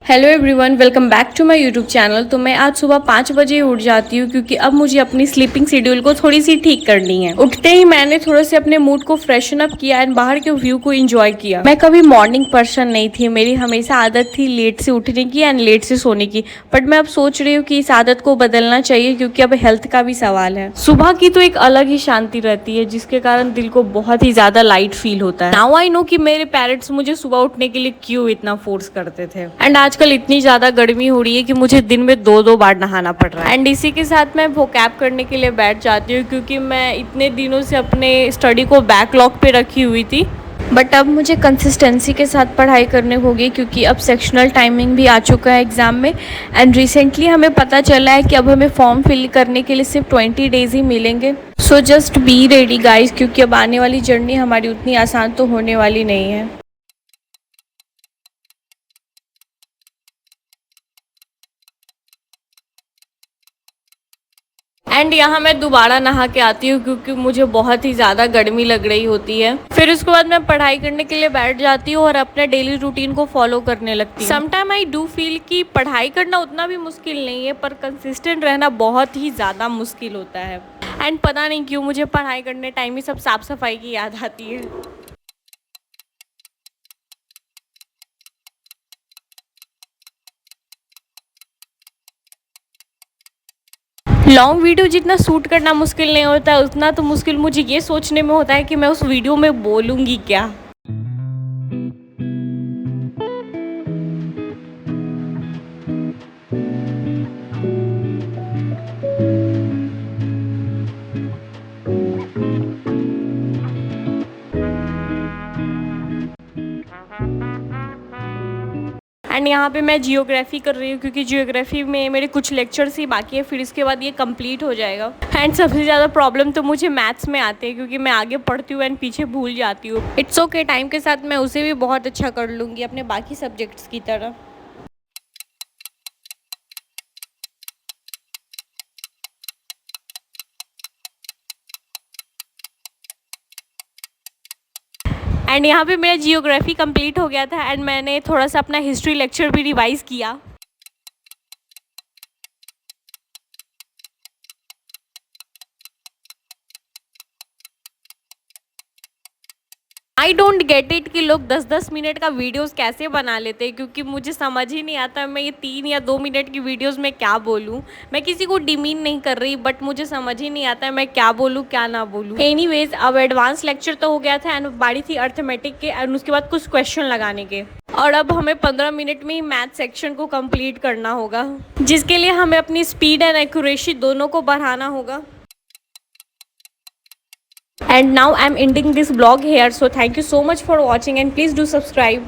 Hello everyone, welcome back to my YouTube channel. तो मैं आज सुबह 5 बजे उठ जाती हूँ क्योंकि अब मुझे अपनी स्लीपिंग शेड्यूल को थोड़ी सी ठीक करनी है। उठते ही मैंने थोड़े से अपने मूड को फ्रेशन अप किया एंड बाहर के व्यू को एंजॉय किया। मैं कभी मॉर्निंग पर्सन नहीं थी, मेरी हमेशा आदत थी लेट से उठने की एंड लेट से सोने की। बट मैं अब सोच रही हूँ कि इस आदत को बदलना चाहिए क्योंकि अब हेल्थ का भी सवाल है। सुबह की तो एक अलग ही शांति रहती है जिसके कारण दिल को बहुत ही ज्यादा लाइट फील होता है। नाउ आई नो कि मेरे पेरेंट्स मुझे सुबह उठने के लिए क्यों इतना फोर्स करते थे। एंड आजकल इतनी ज्यादा गर्मी हो रही है कि मुझे दिन में 2-2 बार नहाना पड़ रहा है। एंड इसी के साथ मैं वोकैब करने के लिए बैठ जाती हूँ क्योंकि मैं इतने दिनों से अपने स्टडी को बैकलॉग पे रखी हुई थी। बट अब मुझे कंसिस्टेंसी के साथ पढ़ाई करने होगी क्योंकि अब सेक्शनल टाइमिंग भी आ चुका है एग्ज़ाम में। एंड रिसेंटली हमें पता चला है कि अब हमें फॉर्म फिल करने के लिए सिर्फ 20 डेज ही मिलेंगे। So just be ready guys, क्योंकि अब आने वाली जर्नी हमारी उतनी आसान तो होने वाली नहीं है। एंड यहाँ मैं दोबारा नहा के आती हूँ क्योंकि मुझे बहुत ही ज़्यादा गर्मी लग रही होती है। फिर उसके बाद मैं पढ़ाई करने के लिए बैठ जाती हूँ और अपने डेली रूटीन को फॉलो करने लगती हूँ। समटाइम आई डू फील कि पढ़ाई करना उतना भी मुश्किल नहीं है, पर कंसिस्टेंट रहना बहुत ही ज़्यादा मुश्किल होता है। एंड पता नहीं क्यों मुझे पढ़ाई करने टाइम ही सब साफ सफाई की याद आती है। लॉन्ग वीडियो जितना शूट करना मुश्किल नहीं होता है, उतना तो मुश्किल मुझे ये सोचने में होता है कि मैं उस वीडियो में बोलूँगी क्या। एंड यहाँ पे मैं जियोग्राफी कर रही हूँ क्योंकि जियोग्राफी में मेरे कुछ लेक्चर्स ही बाकी है, फिर इसके बाद ये कंप्लीट हो जाएगा। एंड सबसे ज़्यादा प्रॉब्लम तो मुझे मैथ्स में आती है क्योंकि मैं आगे पढ़ती हूँ एंड पीछे भूल जाती हूँ। इट्स ओके, टाइम के साथ मैं उसे भी बहुत अच्छा कर लूँगी अपने बाकी सब्जेक्ट्स की तरह। एंड यहाँ पे मेरा जियोग्राफी कंप्लीट हो गया था एंड मैंने थोड़ा सा अपना हिस्ट्री लेक्चर भी रिवाइज़ किया। आई डोंट गेट इट कि लोग 10-10 मिनट का वीडियोस कैसे बना लेते हैं, क्योंकि मुझे समझ ही नहीं आता मैं ये 3 या 2 मिनट की वीडियोस में क्या बोलूँ। मैं किसी को डिमीन नहीं कर रही, बट मुझे समझ ही नहीं आता मैं क्या बोलूँ क्या ना बोलूँ। एनीवेज, अब एडवांस लेक्चर तो हो गया था एंड बारी थी अर्थमेटिक के एंड उसके बाद कुछ क्वेश्चन लगाने के। और अब हमें 15 मिनट में ही मैथ सेक्शन को कंप्लीट करना होगा, जिसके लिए हमें अपनी स्पीड एंड एक्यूरेसी दोनों को बढ़ाना होगा। And now I'm ending this vlog here, so thank you so much for watching and please do subscribe.